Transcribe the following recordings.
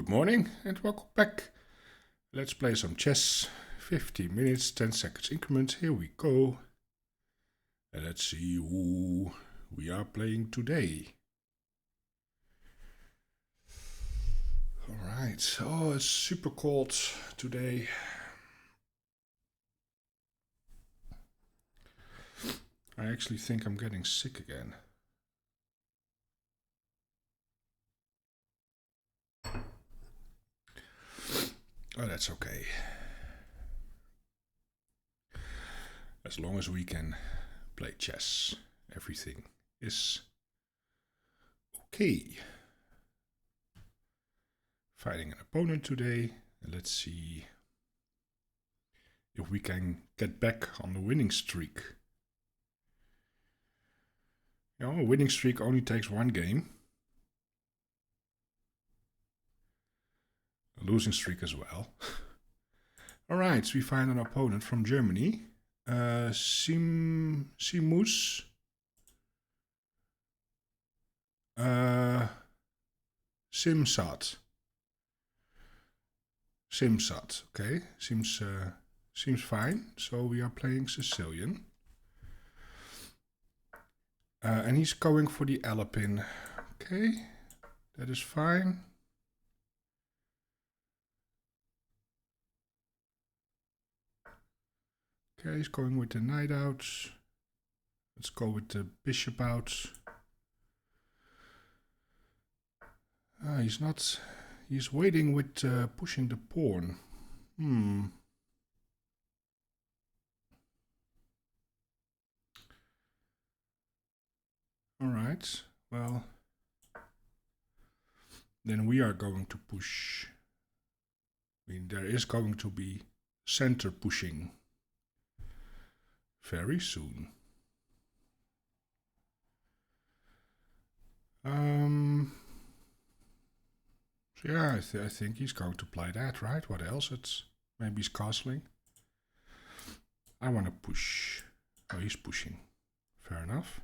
Good morning and welcome back. Let's play some chess. 15 minutes, 10 seconds increments. Here we go. And let's see who we are playing today. Alright, oh, it's super cold today. I actually think I'm getting sick again. Oh, that's okay. As long as we can play chess, everything is okay. Fighting an opponent today. Let's see if we can get back on the winning streak. You know, a winning streak only takes one game. A losing streak as well. Alright, we find an opponent from Germany. Simuz. Simsat. Simsat, okay. Seems fine. So we are playing Sicilian. And he's going for the Alapin. Okay, that is fine. Okay, he's going with the knight out. Let's go with the bishop out. He's not... He's waiting with pushing the pawn. Alright, well... Then we are going to push. I mean, there is going to be center pushing very soon. So yeah, I think he's going to play that, right? What else? Maybe he's castling. I want to push. Oh, he's pushing. Fair enough.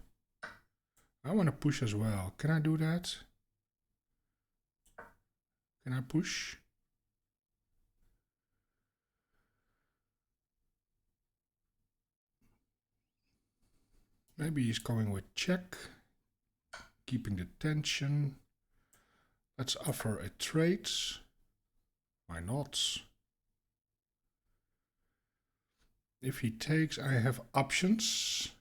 I want to push as well. Can I do that? Can I push? Maybe he's going with check. Keeping the tension. Let's offer a trade. Why not? If he takes, I have options.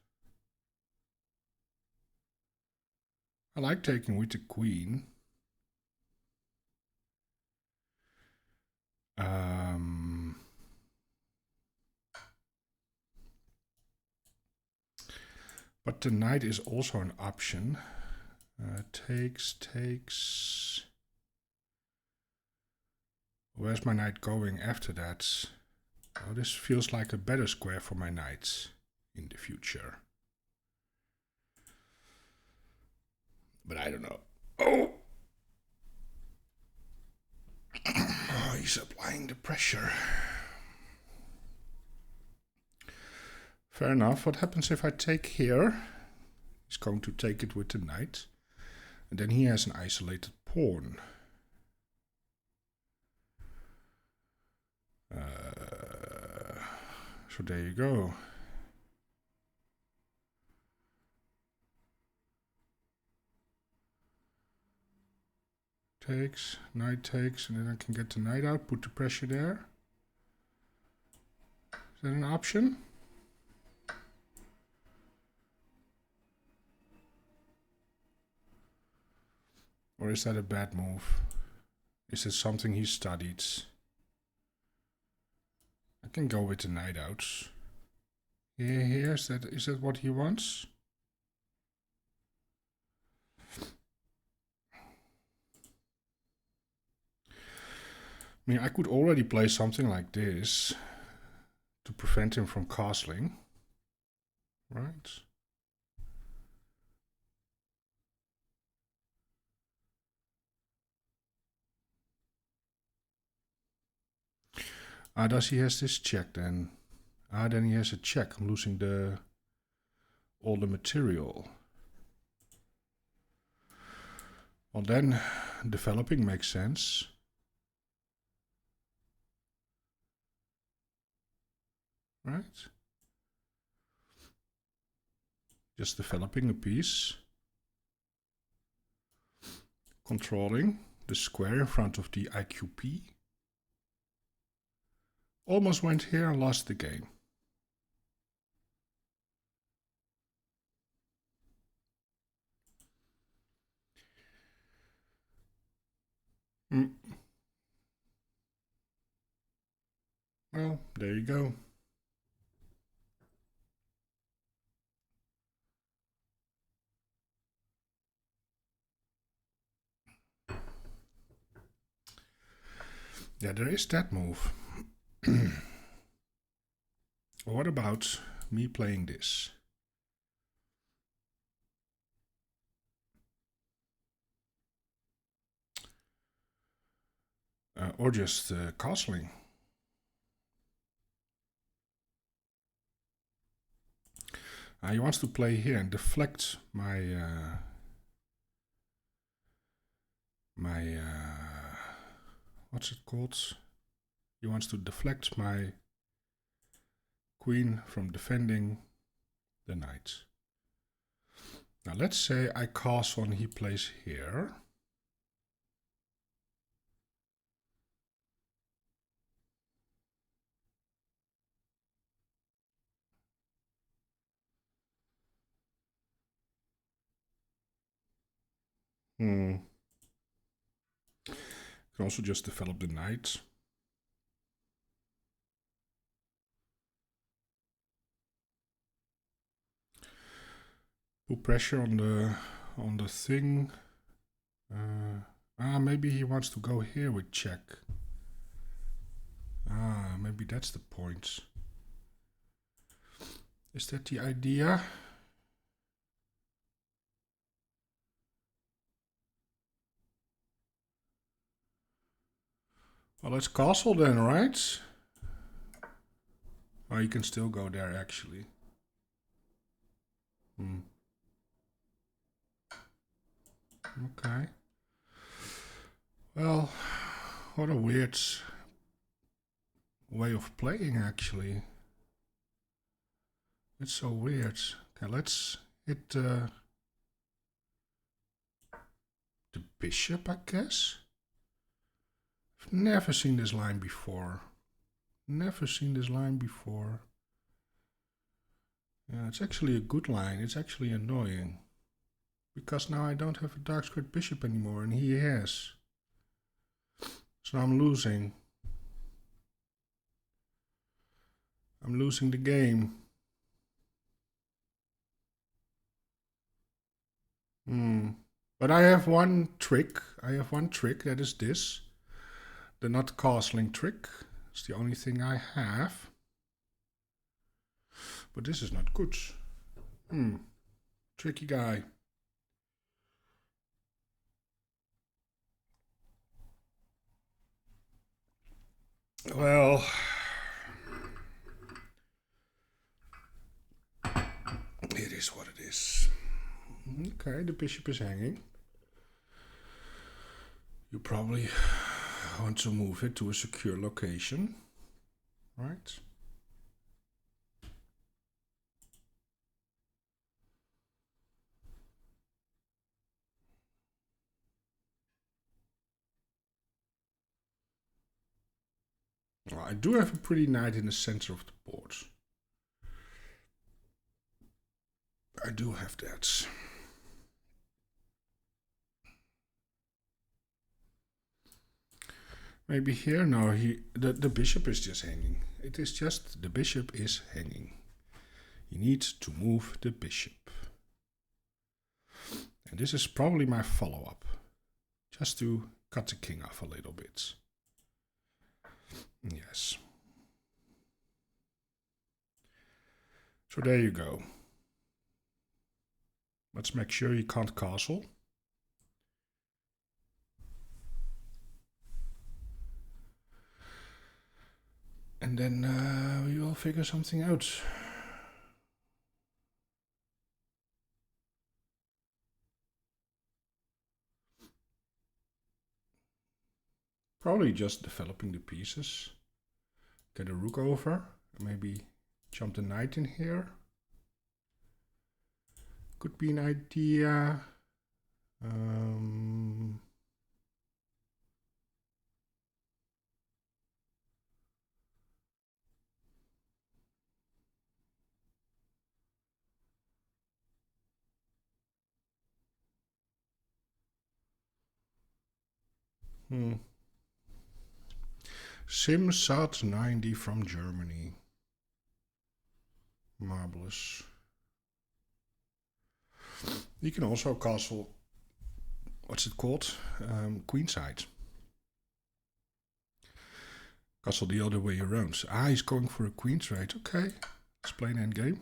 I like taking with the queen. But the knight is also an option. Takes. Where's my knight going after that? Oh, this feels like a better square for my knights in the future. But I don't know. Oh! Oh, he's applying the pressure. Fair enough. What happens if I take here? He's going to take it with the knight. And then he has an isolated pawn. So there you go. Takes, knight takes, and then I can get the knight out, put the pressure there. Is that an option? Or is that a bad move? Is it something he studied? I can go with the knight out. Here, is that what he wants? I mean, I could already play something like this to prevent him from castling, right? Does he has this check then? Then he has a check. I'm losing all the material. Well, then developing makes sense. right? Just developing a piece. Controlling the square in front of the IQP. Almost went here and lost the game. Well, there you go. Yeah, there is that move. What about me playing this? Or just castling. He wants to play here and deflect my what's it called? He wants to deflect my queen from defending the knight. Now let's say I castle and he plays here. Can also just develop the knight. Put pressure on the thing. Maybe he wants to go here with check. Maybe that's the point. Is that the idea? Well, let's castle then, right? Oh, you can still go there, actually. Okay. Well, what a weird way of playing, actually. It's so weird. Okay, let's hit the bishop, I guess. I've never seen this line before. Never seen this line before. Yeah, it's actually a good line. It's actually annoying. Because now I don't have a dark squared bishop anymore, and he has. So I'm losing. I'm losing the game. But I have one trick. That is this. The not castling trick. It's the only thing I have. But this is not good. Tricky guy. Well, it is what it is. Okay, the bishop is hanging. You probably want to move it to a secure location, right? Well, I do have a pretty knight in the center of the board. I do have that. Maybe here? No, the bishop is just hanging. It is just the bishop is hanging. You need to move the bishop. And this is probably my follow-up. Just to cut the king off a little bit. Yes. So there you go. Let's make sure you can't castle. And then we will figure something out. Probably just developing the pieces. Get a rook over. Maybe Jump the knight in here. Could be an idea. Simsat 90 from Germany. Marvelous. You can also castle, what's it called? Queenside. Castle the other way around. Ah, he's going for a queen trade. Okay, let's play an endgame.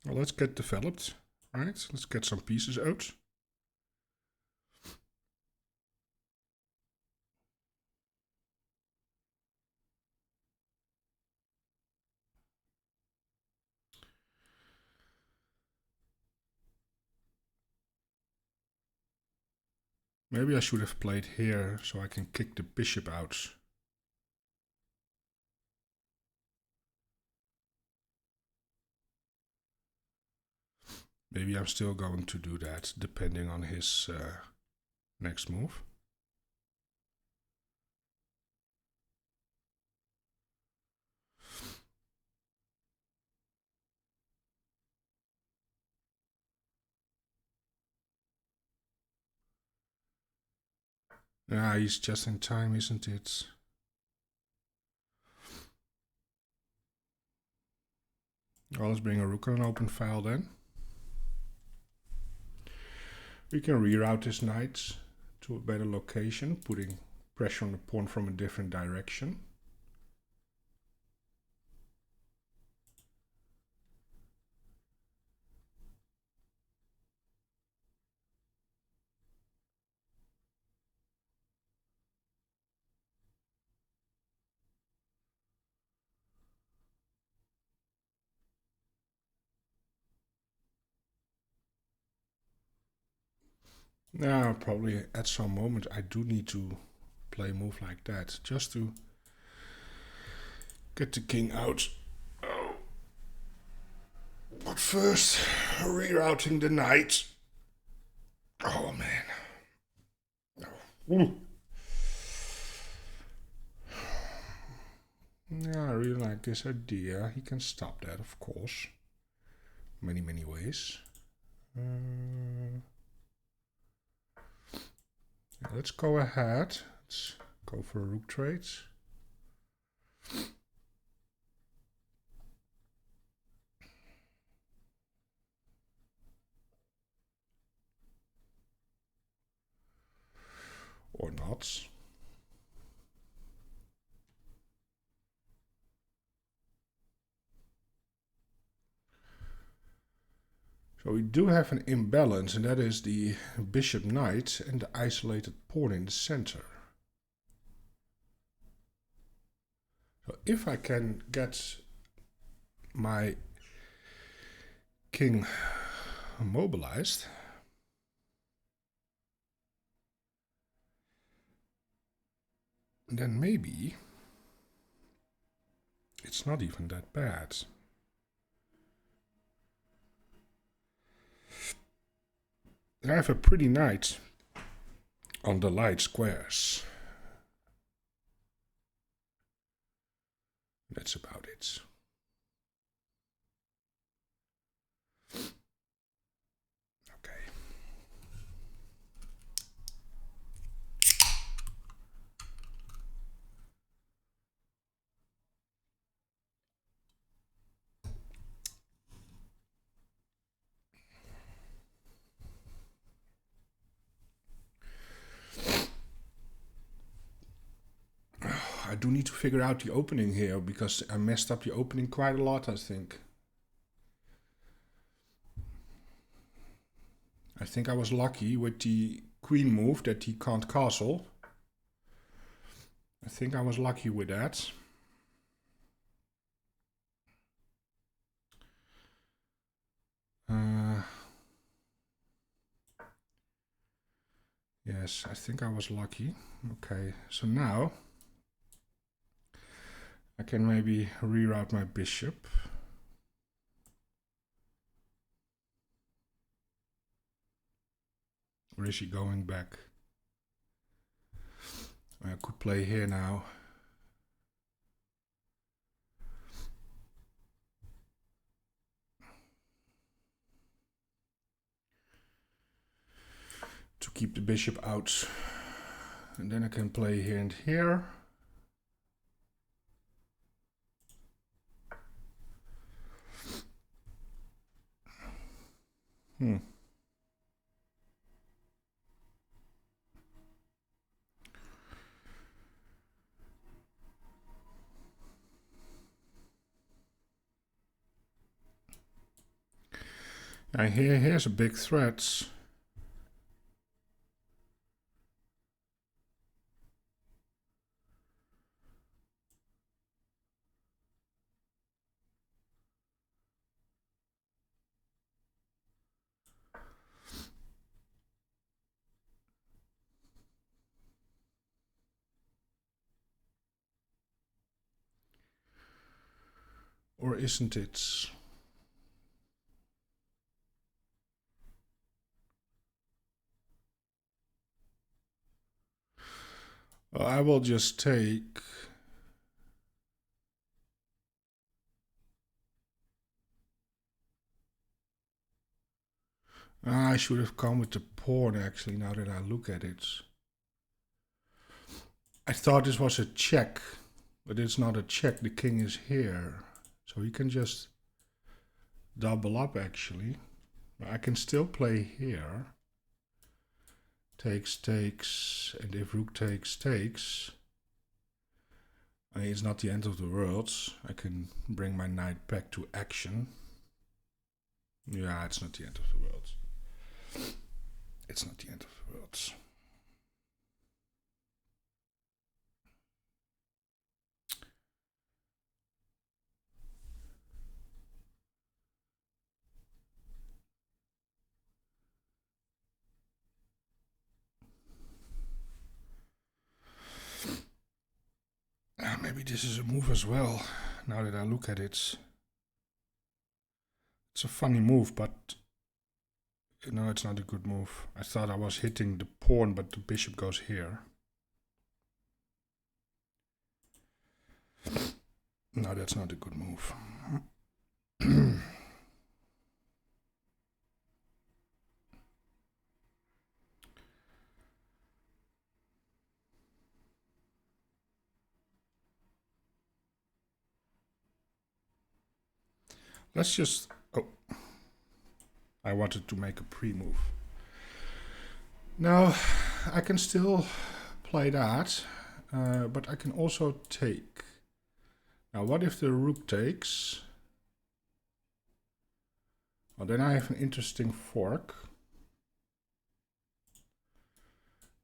Well, let's get developed, right? Let's get some pieces out. Maybe I should have played here so I can kick the bishop out. Maybe I'm still going to do that, depending on his next move. Ah, he's just in time, isn't it? Well, let's bring a rook on an open file then. We can reroute his knights to a better location, putting pressure on the pawn from a different direction. Now, probably at some moment I do need to play a move like that, just to get the king out. Oh. But first, rerouting the knight. Oh man. Oh. Yeah, I really like this idea. He can stop that, of course. Many ways. Let's go ahead. Let's go for a rook trade. Or not. So we do have an imbalance, and that is the bishop knight and the isolated pawn in the center. So if I can get my king mobilized, then maybe it's not even that bad. I have a pretty knight on the light squares. That's about it. Okay. I do need to figure out the opening here, because I messed up the opening quite a lot, I think. I think I was lucky with the queen move that he can't castle. I think I was lucky with that. Yes, I think I was lucky. Okay, so now I can maybe reroute my bishop. Or is he going back? I could play here now. To keep the bishop out. And then I can play here and here. Now here's a big threat. Or isn't it? Well, I will just take. I should have come with the pawn actually, now that I look at it. I thought this was a check, but it's not a check. The king is here. So he can just double up actually. I can still play here. Takes, takes, and if rook takes, takes. I mean, it's not the end of the world. I can bring my knight back to action. Yeah, it's not the end of the world. It's not the end of the world. Maybe this is a move as well, now that I look at it. It's a funny move, but no, it's not a good move. I thought I was hitting the pawn, but the bishop goes here. No, that's not a good move. Let's just... Oh. I wanted to make a pre-move. Now, I can still play that, but I can also take. Now, what if the rook takes? Well, then I have an interesting fork.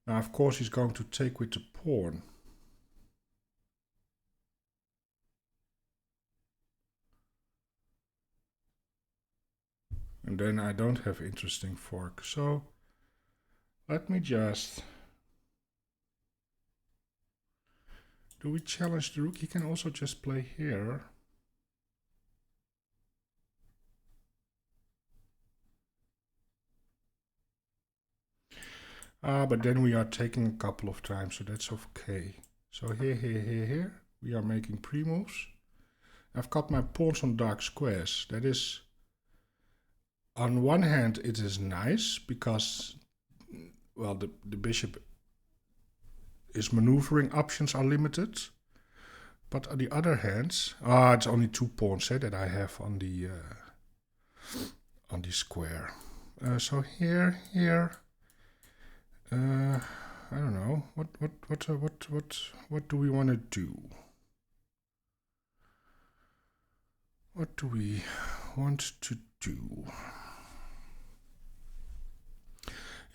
Now, of course, he's going to take with the pawn. And then I don't have interesting fork. So let me just... Do we challenge the rook? He can also just play here. But then we are taking a couple of times, so that's okay. So here, we are making pre-moves. I've got my pawns on dark squares. That is, on one hand, it is nice because, well, the bishop is maneuvering options are limited. But on the other hand, it's only 2 pawns that I have on the square. So here. I don't know. What do we want to do? What do we want to do?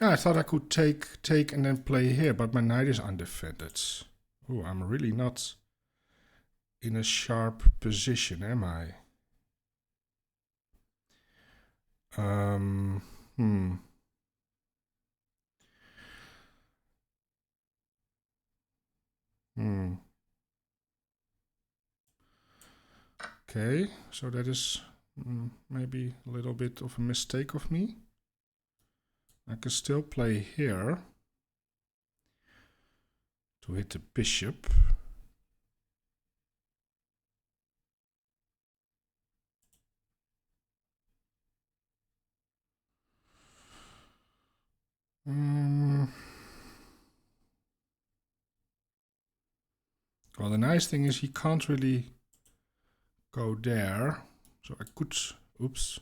Yeah, I thought I could take and then play here, but my knight is undefended. Oh, I'm really not in a sharp position, am I? Okay, so that is maybe a little bit of a mistake of me. I can still play here to hit the bishop. Well, the nice thing is he can't really go there, so I could, oops,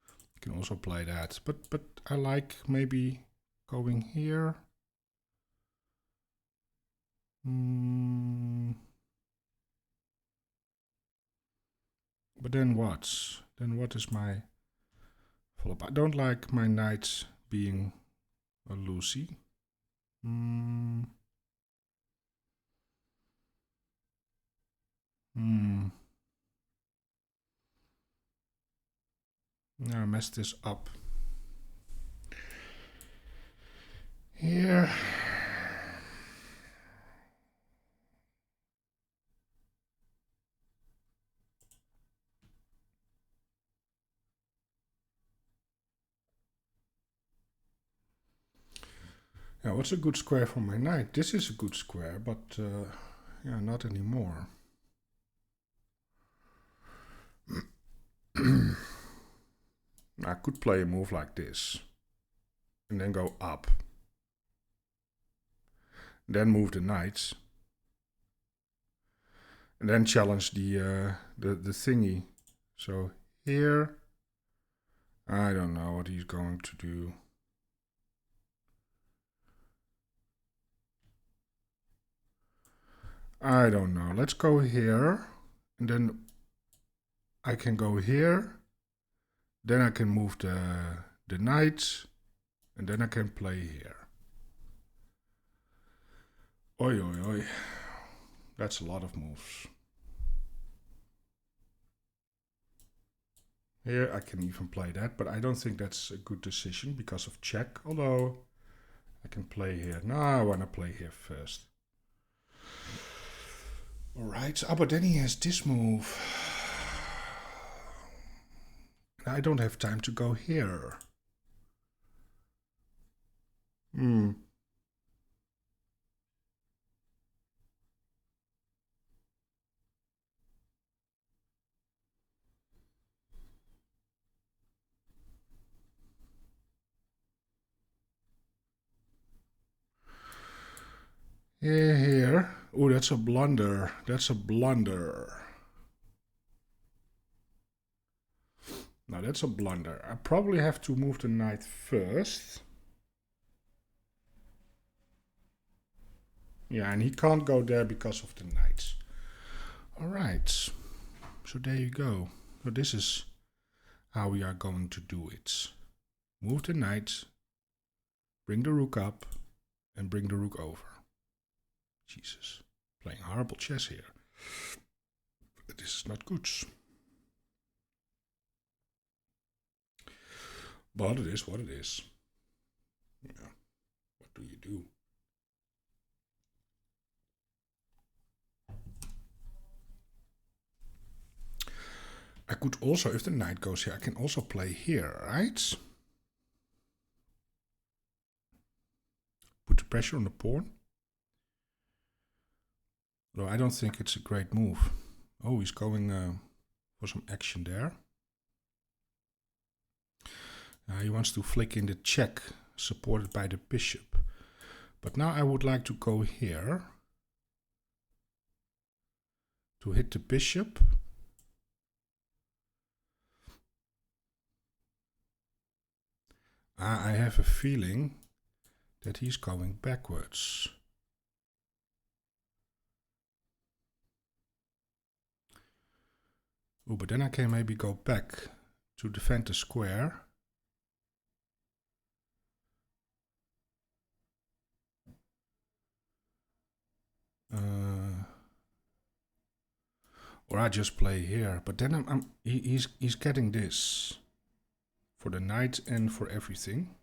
I can also play that, but I like maybe going here. But then what? Then what is my follow-up? I don't like my knights being a loosey. Now I messed this up. Here. Yeah, what's a good square for my knight? This is a good square, but yeah, not anymore. I could play a move like this and then go up. Then move the knights. And then challenge the thingy. So here, I don't know what he's going to do. I don't know. Let's go here. And then I can go here. Then I can move the knights. And then I can play here. Oi, oi, oi. That's a lot of moves. Here I can even play that, but I don't think that's a good decision because of check. Although I can play here. No, I want to play here first. Alright, but then he has this move. I don't have time to go here. Here. Oh, that's a blunder. That's a blunder. Now that's a blunder. I probably have to move the knight first. Yeah, and he can't go there because of the knights. Alright. So there you go. So this is how we are going to do it. Move the knight, bring the rook up, and bring the rook over. Jesus, playing horrible chess here. This is not good. But it is what it is. Yeah. What do you do? I could also, if the knight goes here, I can also play here, right? Put the pressure on the pawn. Though I don't think it's a great move. Oh, he's going for some action there. He wants to flick in the check, supported by the bishop. But now I would like to go here to hit the bishop. I have a feeling that he's going backwards. Oh, but then I can maybe go back to defend the square. Or I just play here, but then he's getting this for the knight and for everything.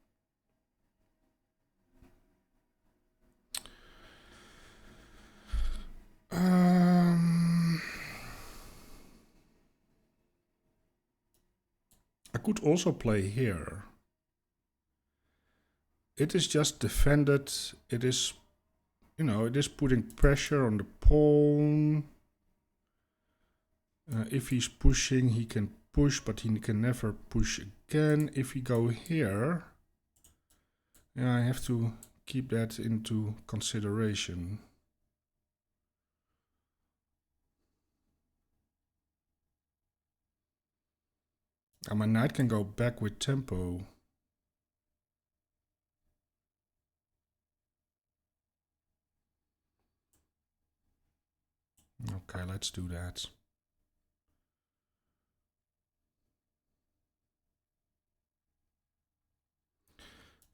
could also play here. It is just defended. It is, you know, it is putting pressure on the pawn. If he's pushing, he can push, but he can never push again. If we go here, yeah, I have to keep that into consideration. And my knight can go back with tempo. Okay, let's do that.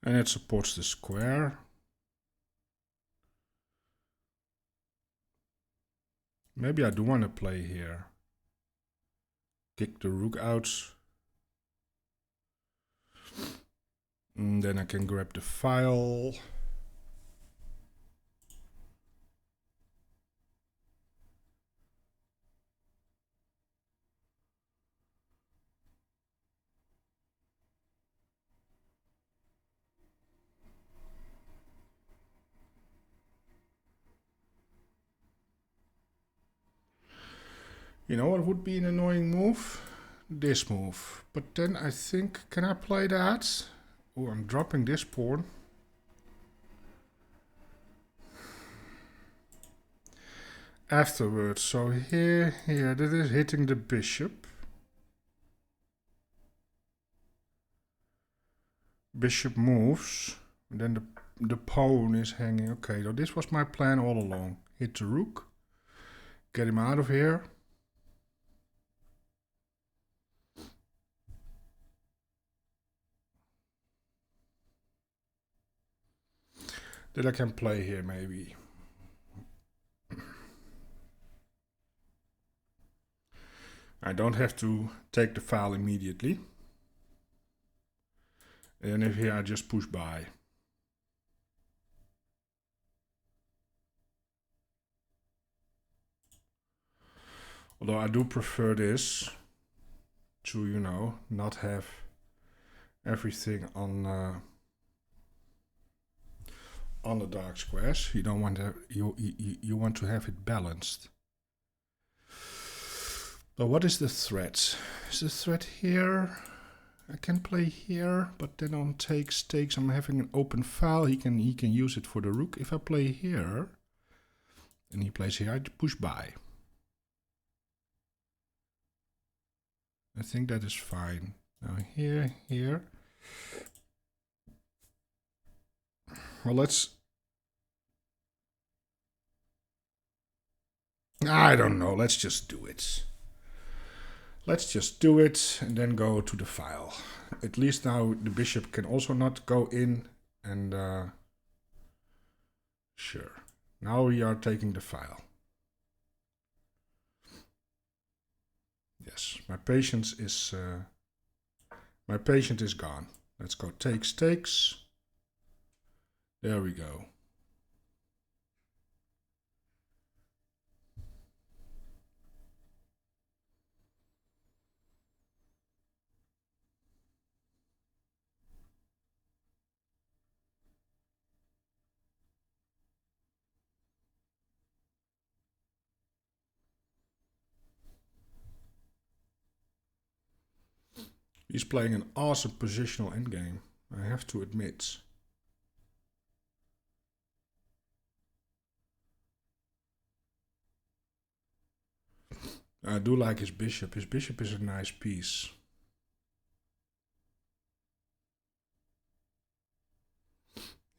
And it supports the square. Maybe I do want to play here. Kick the rook out. And then I can grab the file. You know what would be an annoying move? This move. But then I think, can I play that? Oh, I'm dropping this pawn. Afterwards, so here, that is hitting the bishop. Bishop moves, and then the pawn is hanging. Okay, so this was my plan all along. Hit the rook, get him out of here. That I can play here maybe. I don't have to take the file immediately. And if here I just push by. Although I do prefer this to, you know, not have everything on the dark squares. You don't want to, you want to have it balanced. But what is the threat? Is the threat here? I can play here, but then on takes, I'm having an open file. He can use it for the rook. If I play here, and he plays here, I push by. I think that is fine. Now here. Well, let's... I don't know, let's just do it. Let's just do it and then go to the file. At least now the bishop can also not go in and... sure. Now we are taking the file. Yes, my patience is gone. Let's go takes. There we go. He's playing an awesome positional endgame, I have to admit. I do like his bishop. His bishop is a nice piece.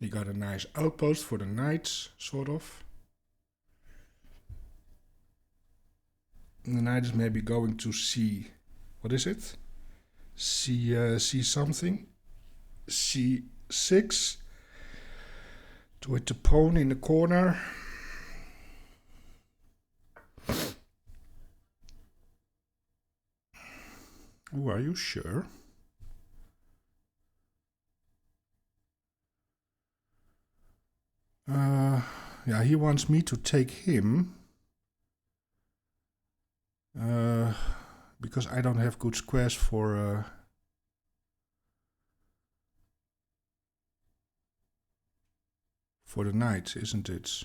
He got a nice outpost for the knights, sort of. And the knight is maybe going to see... What is it? C something. C6. To hit the pawn in the corner. Oh, are you sure? Yeah, he wants me to take him. Because I don't have good squares for for the knight, isn't it?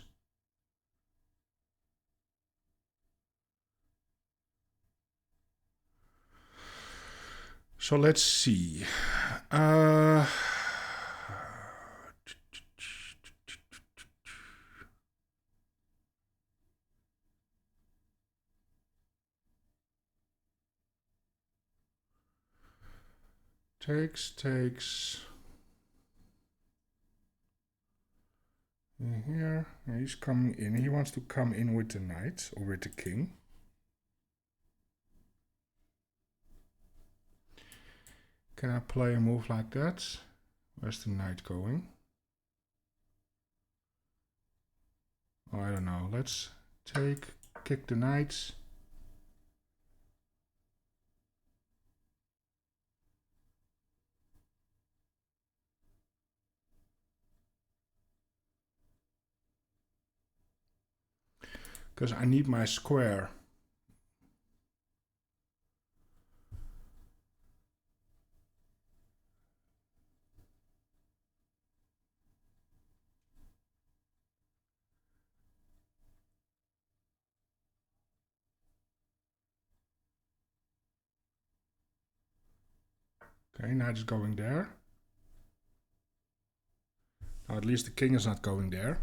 So let's see. Takes. In here, he's coming in. He wants to come in with the knight or with the king. Can I play a move like that? Where's the knight going? Oh, I don't know. Let's kick the knights. Because I need my square. Okay, knight is going there. Now at least the king is not going there.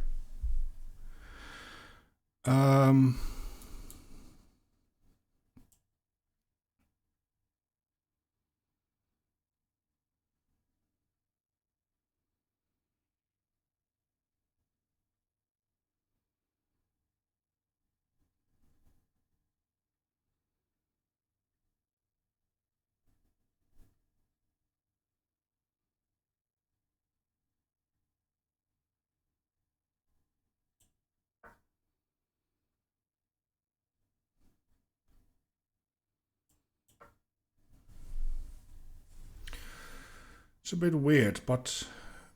It's a bit weird, but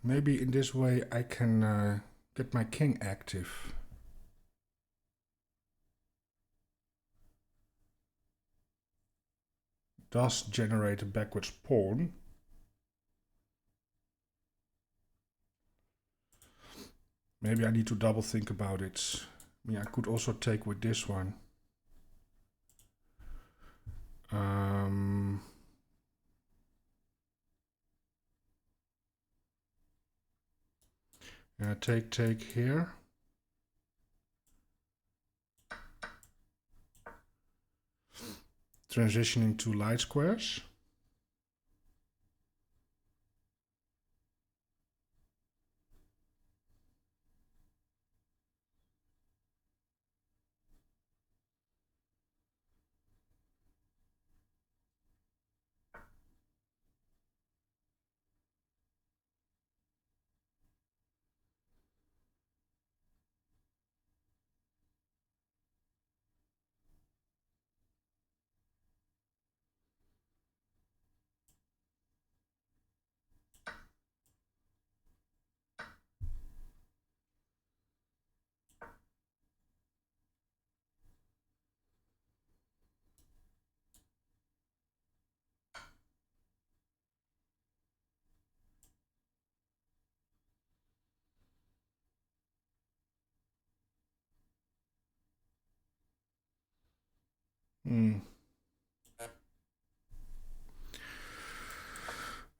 maybe in this way I can get my king active. Does generate a backwards pawn. Maybe I need to double think about it. I mean, I could also take with this one. Take here. Transitioning to light squares.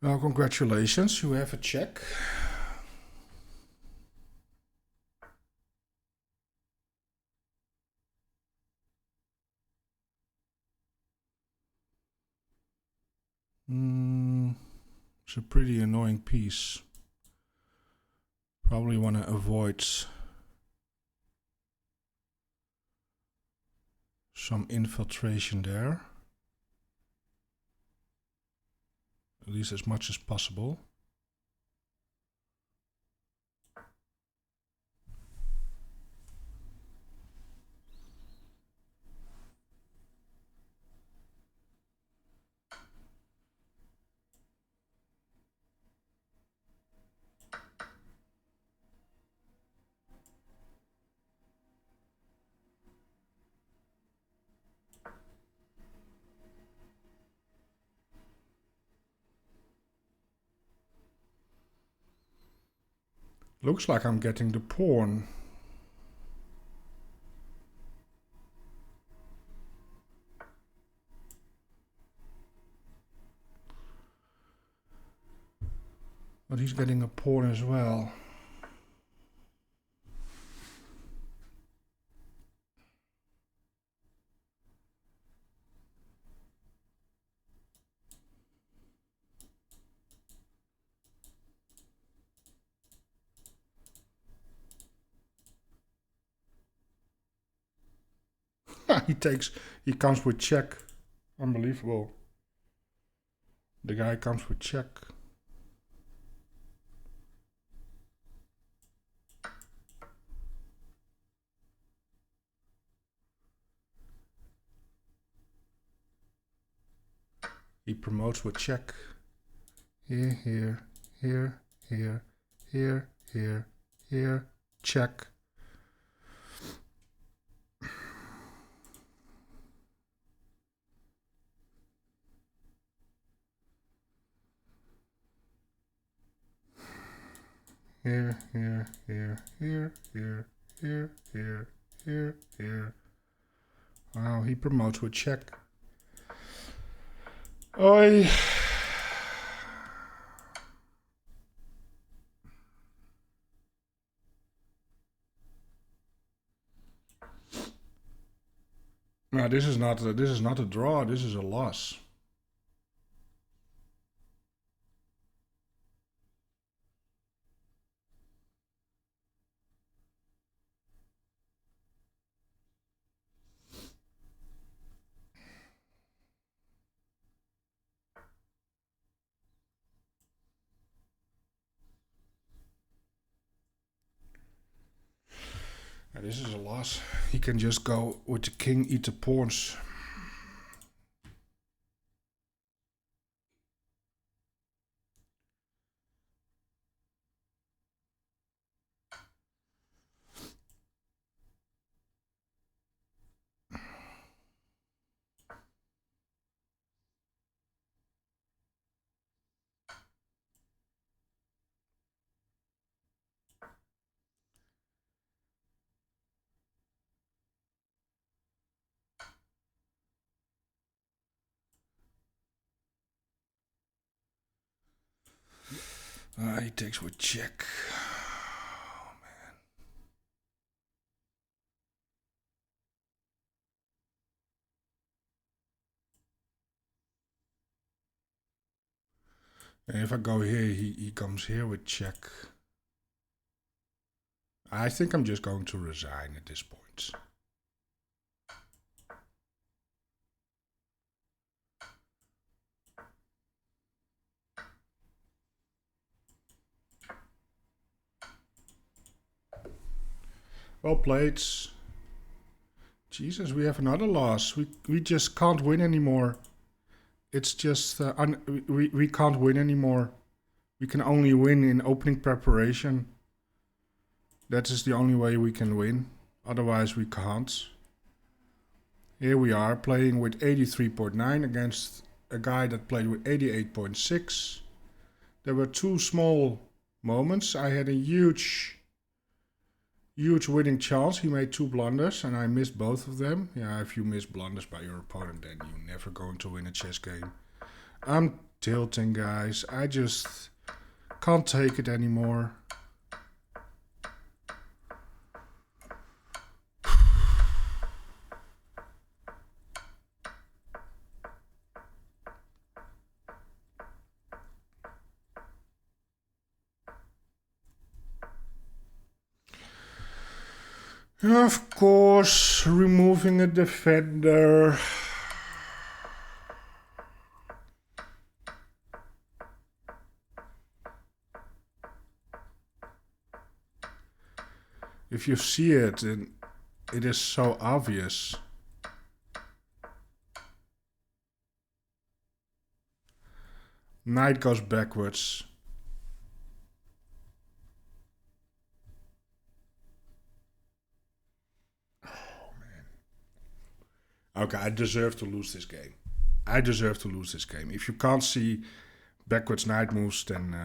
Well, congratulations, you have a check. It's a pretty annoying piece. Probably want to avoid some infiltration there. At least as much as possible. Looks like I'm getting the pawn. But he's getting a pawn as well. He comes with check. Unbelievable. The guy comes with check. He promotes with check. Here, here, here, here, here, here, here, check. Here, here, here, here, here, here, here, here, here. Wow, he promotes with check. Oi. No, this is not a draw. This is a loss. This is a loss. He can just go with the king, eat the pawns. He takes with check. Oh, man. And if I go here, he comes here with check. I think I'm just going to resign at this point. Well played. Jesus, we have another loss. We just can't win anymore. It's just we can't win anymore. We can only win in opening preparation. That is the only way we can win. Otherwise we can't. Here we are playing with 83.9 against a guy that played with 88.6. There were two small moments. I had a huge winning chance. He made two blunders and I missed both of them. Yeah, if you miss blunders by your opponent, then you're never going to win a chess game. I'm tilting, guys. I just can't take it anymore. Of course, removing a defender. If you see it, it is so obvious. Knight goes backwards. Okay, I deserve to lose this game. I deserve to lose this game. If you can't see backwards knight moves, then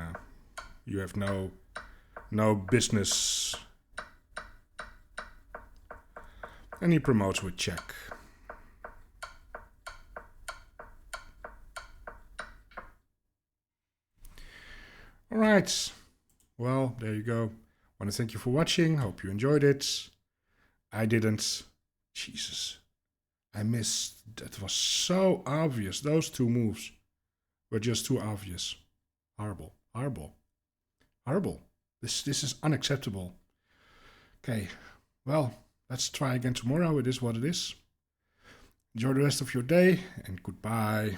you have no No business. And he promotes with check. Alright. Well, there you go. I want to thank you for watching. Hope you enjoyed it. I didn't. Jesus. I missed. That was so obvious. Those two moves were just too obvious. Horrible. Horrible. Horrible. This is unacceptable. Okay. Well, let's try again tomorrow. It is what it is. Enjoy the rest of your day and goodbye.